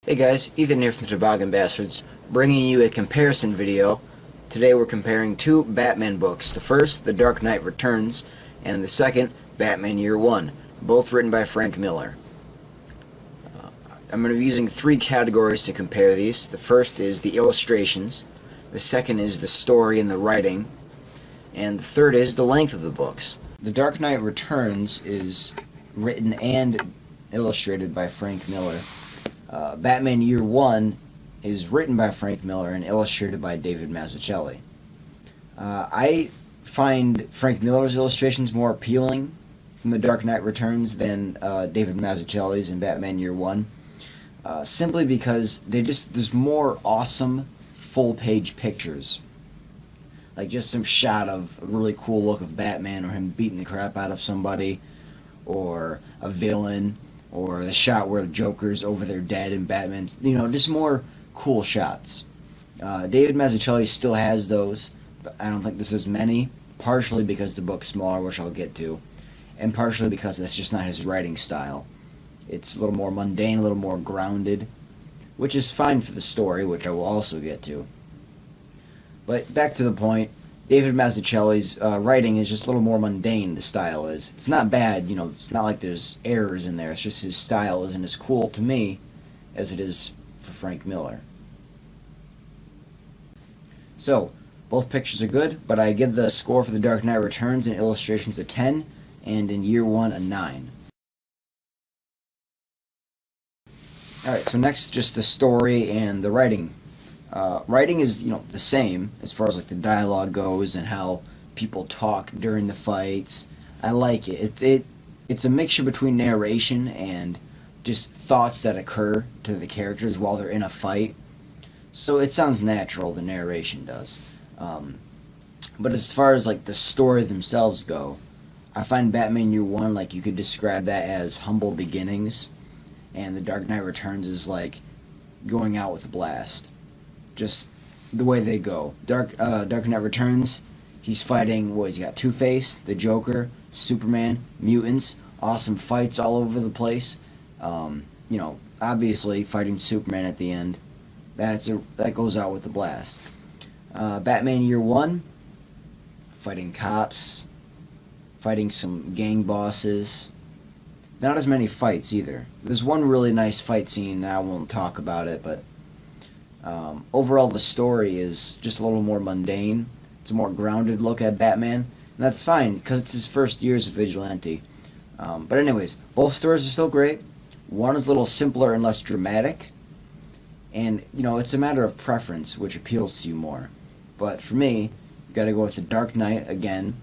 Hey guys, Ethan here from Toboggan Bastards, bringing you a comparison video. Today we're comparing two Batman books. The first, The Dark Knight Returns, and the second, Batman Year One, both written by Frank Miller. I'm going to be using three categories to compare these. The first is the illustrations, the second is the story and the writing, and the third is the length of the books. The Dark Knight Returns is written and illustrated by Frank Miller. Batman Year One is written by Frank Miller and illustrated by David Mazzucchelli. I find Frank Miller's illustrations more appealing from The Dark Knight Returns than David Mazzucchelli's in Batman Year One, simply because there's more awesome full-page pictures. Like just some shot of a really cool look of Batman or him beating the crap out of somebody or a villain, or the shot where Joker's over there dead and Batman, just more cool shots. David Mazzucchelli still has those, but I don't think this is many, partially because the book's smaller, which I'll get to, and partially because that's just not his writing style. It's a little more mundane, a little more grounded, which is fine for the story, which I will also get to. But back to the point, David Mazzucchelli's writing is just a little more mundane, the style is. It's not bad, it's not like there's errors in there, it's just his style isn't as cool to me as it is for Frank Miller. So, both pictures are good, but I give the score for The Dark Knight Returns and illustrations a 10, and in Year One a 9. Alright, so next just the story and the writing. Writing is, the same as far as like the dialogue goes and how people talk during the fights. I like it. It's a mixture between narration and just thoughts that occur to the characters while they're in a fight. So it sounds natural, the narration does. But as far as like the story themselves go, I find Batman Year One, like you could describe that as humble beginnings, and The Dark Knight Returns is like going out with a blast. Just the way they go. Dark Knight Returns, he's fighting, he's got Two-Face, the Joker, Superman, mutants, awesome fights all over the place. Obviously fighting Superman at the end, that goes out with the blast. Batman Year One, fighting cops, fighting some gang bosses. Not as many fights either. There's one really nice fight scene, and I won't talk about it, but overall, the story is just a little more mundane. It's a more grounded look at Batman, and that's fine because it's his first year as a vigilante. But anyways, both stories are still great. One is a little simpler and less dramatic, and it's a matter of preference which appeals to you more. But for me, you got to go with The Dark Knight again.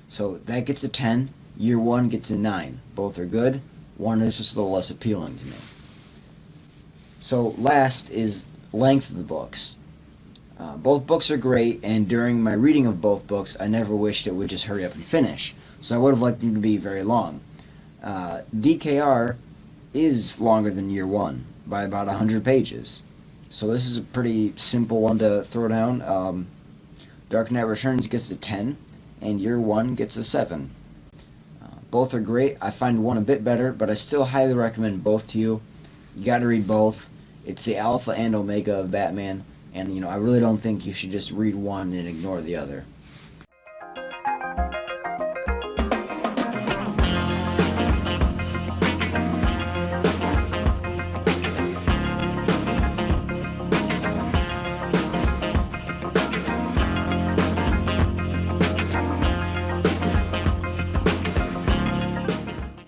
So that gets a 10. Year One gets a 9. Both are good. One is just a little less appealing to me. So last is length of the books. Both books are great, and during my reading of both books, I never wished it would just hurry up and finish. So I would have liked them to be very long. DKR is longer than Year One by about 100 pages. So this is a pretty simple one to throw down. Dark Knight Returns gets a 10, and Year One gets a 7. Both are great. I find one a bit better, but I still highly recommend both to you. You got to read both. It's the alpha and omega of Batman, and I really don't think you should just read one and ignore the other.